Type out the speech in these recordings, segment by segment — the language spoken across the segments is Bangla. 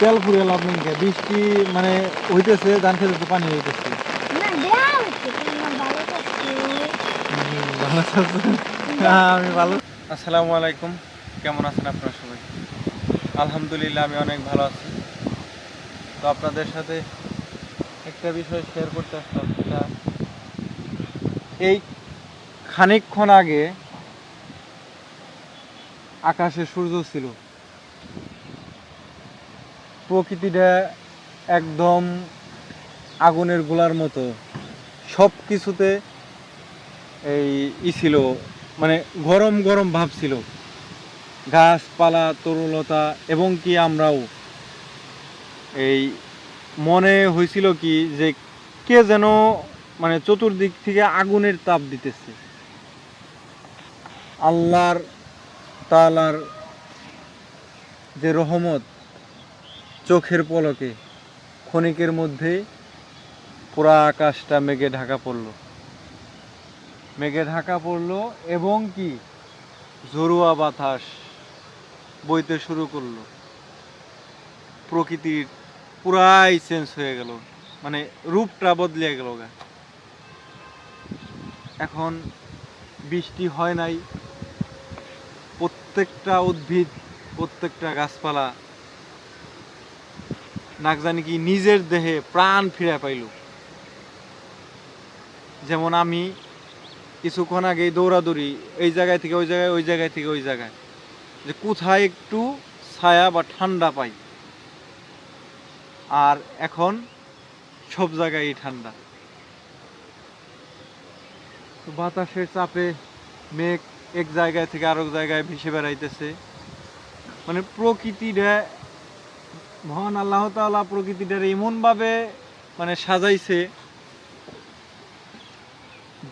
তেল ফুরিয়ে লাভ নেই, বৃষ্টি মানে হইতেছে, ধান খেতে তো পানি হইতেছে। ভালো আছো? আমি ভালো। আসসালামু আলাইকুম, কেমন আছেন আপনারা সবাই? আলহামদুলিল্লাহ আমি অনেক ভালো আছি। তো আপনাদের সাথে একটা বিষয় শেয়ার করতে আসলাম, সেটা এই খানিকক্ষণ আগে আকাশে সূর্য ছিল, প্রকৃতিটা একদম আগুনের গোলার মতো, সব কিছুতে ছিল, মানে গরম গরম ভাব ছিল, গাছপালা তরুলতা, এবং কি আমরাও এই মনে হয়েছিল কি যে কে যেন মানে চতুর্দিক থেকে আগুনের তাপ দিতেছে। আল্লাহর তাআলার যে রহমত চোখের পলকে ক্ষণিকের মধ্যে পুরা আকাশটা মেঘে ঢাকা পড়লো এবং কি ঝোড়োয়া বাতাস বইতে শুরু করলো। প্রকৃতির পুরাই চেঞ্জ হয়ে গেল, মানে রূপটা বদলে গেল। এখন বৃষ্টি হয় নাই, প্রত্যেকটা উদ্ভিদ প্রত্যেকটা গাছপালা না জানি কি নিজের দেহে প্রাণ ফিরে পাইল। যেমন আমি কিছুক্ষণ আগেই দৌড়াদৌড়ি, এই জায়গায় থেকে ওই জায়গায়, ওই জায়গায় থেকে ওই জায়গায়, যে কোথায় একটু ছায়া বা ঠান্ডা পাই। আর এখন সব জায়গায় ঠান্ডা, বাতাসের চাপে মেঘ এক জায়গায় থেকে আরেক জায়গায় ভেসে বেড়াইতেছে। মানে প্রকৃতিটা, মহান আল্লাহ তাআলা প্রকৃতিটার এমনভাবে মানে সাজাইছে,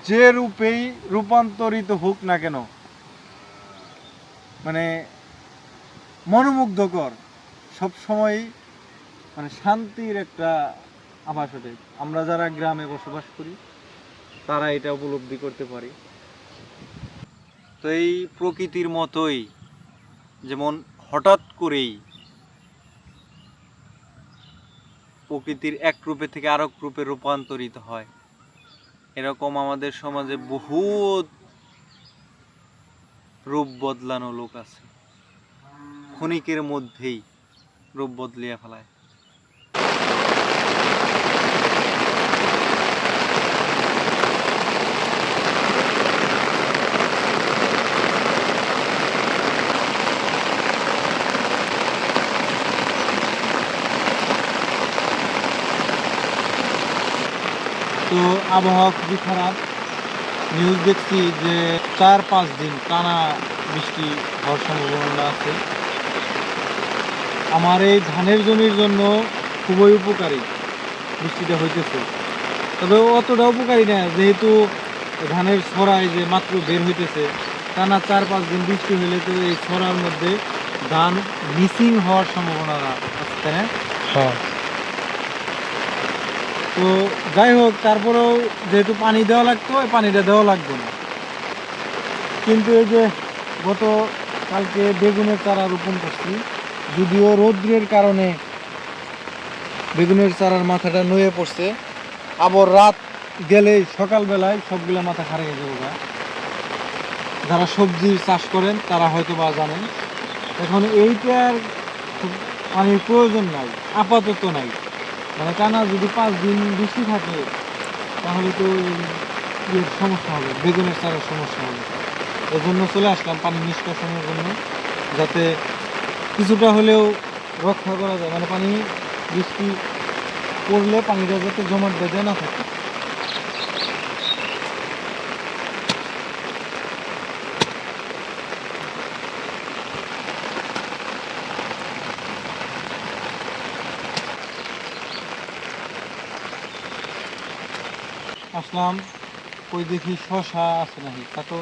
যে রূপেই রূপান্তরিত হোক না কেন, মানে মনোমুগ্ধকর, সবসময় মানে শান্তির একটা আভাস ওঠে। আমরা যারা গ্রামে বসবাস করি তারা এটা উপলব্ধি করতে পারি। তো এই প্রকৃতির মতোই, যেমন হঠাৎ করেই প্রকৃতির এক রূপে থেকে আরেক রূপে রূপান্তরিত হয়, এরকম আমাদের সমাজে বহুত রূপ বদলানো লোক আছে, ক্ষণিকের মধ্যেই রূপ বদলিয়ে ফেলায়। তো আবহাওয়া খুবই খারাপ, নিউজ দেখছি যে 4-5 দিন টানা বৃষ্টি হওয়ার সম্ভাবনা আছে। আমার এই ধানের জমির জন্য খুবই উপকারী বৃষ্টিটা হইতেছে, তবে অতটা উপকারী না, যেহেতু ধানের ছড়ায় যে মাত্র বের হইতেছে। টানা 4-5 দিন বৃষ্টি হইলে তো এই ছড়ার মধ্যে ধান মিসিং হওয়ার সম্ভাবনা আছে, তাই না? হ্যাঁ। তো যাই হোক, তারপরেও যেহেতু পানি দেওয়া লাগতো, ওই পানিটা দেওয়া লাগবে না। কিন্তু এই যে গত কালকে বেগুনের চারা রোপণ করছি, যদিও রৌদ্রের কারণে বেগুনের চারার মাথাটা নুয়ে পড়ছে, আবার রাত গেলেই সকালবেলায় সবগুলো মাথা খারিয়ে যাবে। যারা সবজির চাষ করেন তারা হয়তো বা জানেন। এখন এইটার পানির প্রয়োজন নাই, আপাতত নাই। মানে টানা যদি 5 দিন বৃষ্টি থাকে তাহলে তো সমস্যা হবে, বেগুনের চারার সমস্যা হবে। এই জন্য চলে আসলাম পানি নিষ্কাশনের জন্য, যাতে কিছুটা হলেও রক্ষা করা যায়, মানে পানি বৃষ্টি পড়লে পানিটা যাতে জমাট বেঁধে না থাকে। আসলাম, কই দেখি শশা আছে নাকি, তা তো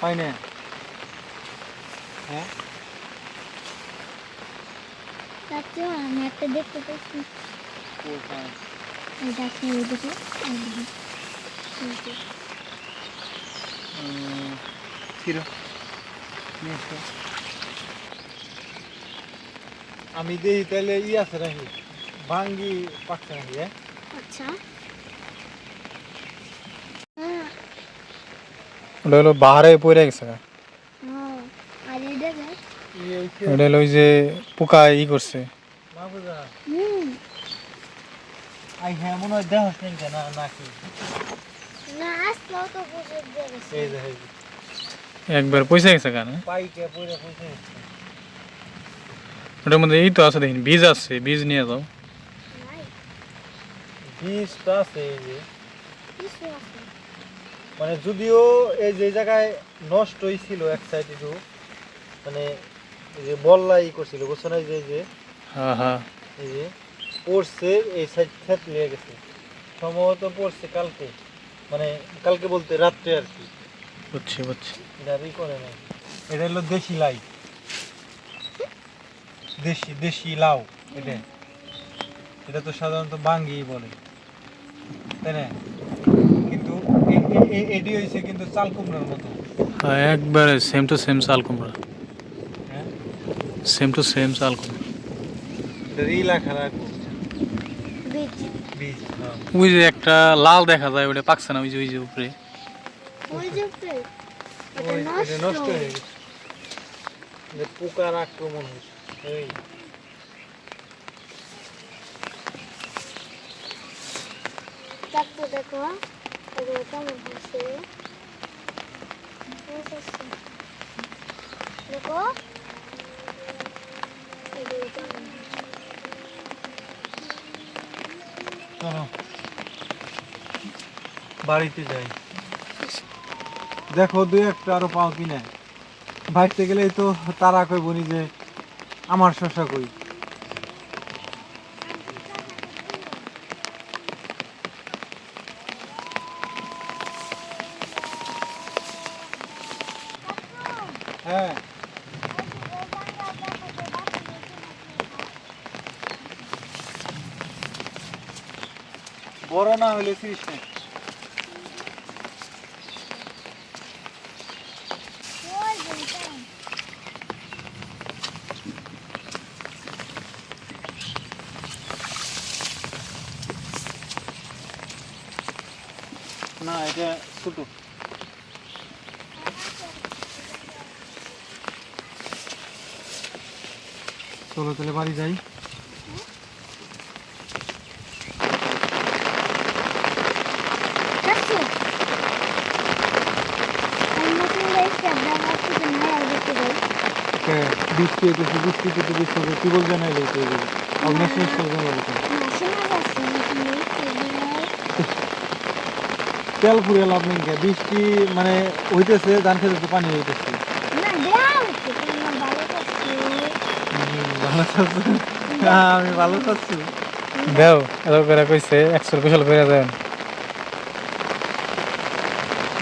পাই না। হ্যাঁ, আমি একটা দেখতে পাচ্ছি, আমি দেখি তাহলে আছে নাকি ভাঙ্গি পাকছে নাকি আচ্ছা হ্যাঁ ওটা হলো বাহারে পড়ে গেছে আর এটা দেখ ওটা হলো ওই যে পোকা করছে। না বুঝা হুম আই হ্যাঁ মনে হয় দেখাস নাই কেন নাকি না আসলেও তো বুঝে গেছে এই দেখ একবার পয়সা গেছে কেন পাইকে পড়ে পড়ে ওটার মধ্যে এই তো আছে দেখেন বীজ আছে, বীজ নিয়ে যাও। নাই বীজটা আছে এই যে কিছু আছে মানে যদিও এই যে জায়গায় নষ্ট হয়েছিল এক সাইড একটু মানে এই যে বল্লাই করছিল বুঝছো না এই যে হ্যাঁ হ্যাঁ এই যে পড়ছে এই সাইড থেতলে গেছে সম্ভবত পড়ছে কালকে মানে কালকে বলতে রাত্রে আর কি বুঝছি বুঝছি। দাঁড়ি করে নাই এটা হলো দেশি লাই দেশি দেশি লাউ এটা এটা তো সাধারণত বাঙ্গি বলে তাই না কিন্তু এটি হয়েছে কিন্তু চাল কুমড়ার মতো হ্যাঁ একবারে সেম টু সেম চাল কুমড়া, হ্যাঁ সেম টু সেম চাল কুমড়া। এটা রিলা খারাপ বীজ বীজ হ্যাঁ ওই যে একটা লাল দেখা যায় ওটা পাকছে না, ওই যে উপরে। ওই যে তো এটা ওই এটা নষ্ট নষ্ট হয়ে গেছে যে পোকার আক্রমণ হয়েছে এই দেখো দেখো এগুলো কেমন হচ্ছে দেখো এগুলো কেমন চলো বাড়িতে যাই দেখো দুই একটা আরো পাও কিনা বাইতে গেলেই তো তারা কই বনি যে আমার শশা কই হ্যাঁ বড় না হলে সৃষ্টি ওই যে না এটা ছোট চলো তাহলে বাড়ি যাই দেখো আমি নতুন লাইফে আপনার কাছে না আর দেখতে যাই বৃষ্টি হইতেছে বৃষ্টি কিন্তু বৃষ্টি হচ্ছে কি বলবে না এলে হয়ে যাবে অগ্নেশ নষ্ট হয়ে যাবে না শোনা যাচ্ছে নতুন লাইফে তেল ফুরিয়ে লাভ নেই কে বৃষ্টি মানে হইতেছে ধান খেতে তো পানি হইতেছে না দেয়া হচ্ছে তোমার ভালো করছে ভালো চাচ্ছ হ্যাঁ আমি ভালো চাচ্ছি দেও এত করে কইছে 100 কুশল করে দেন।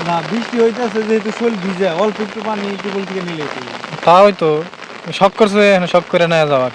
না বৃষ্টি হইতেছে যেহেতু শোল ভিজে অল্প একটু পানি টিউবওয়েল থেকে নিলে তাই তো শখ করছে, শখ করে না যাওয়া।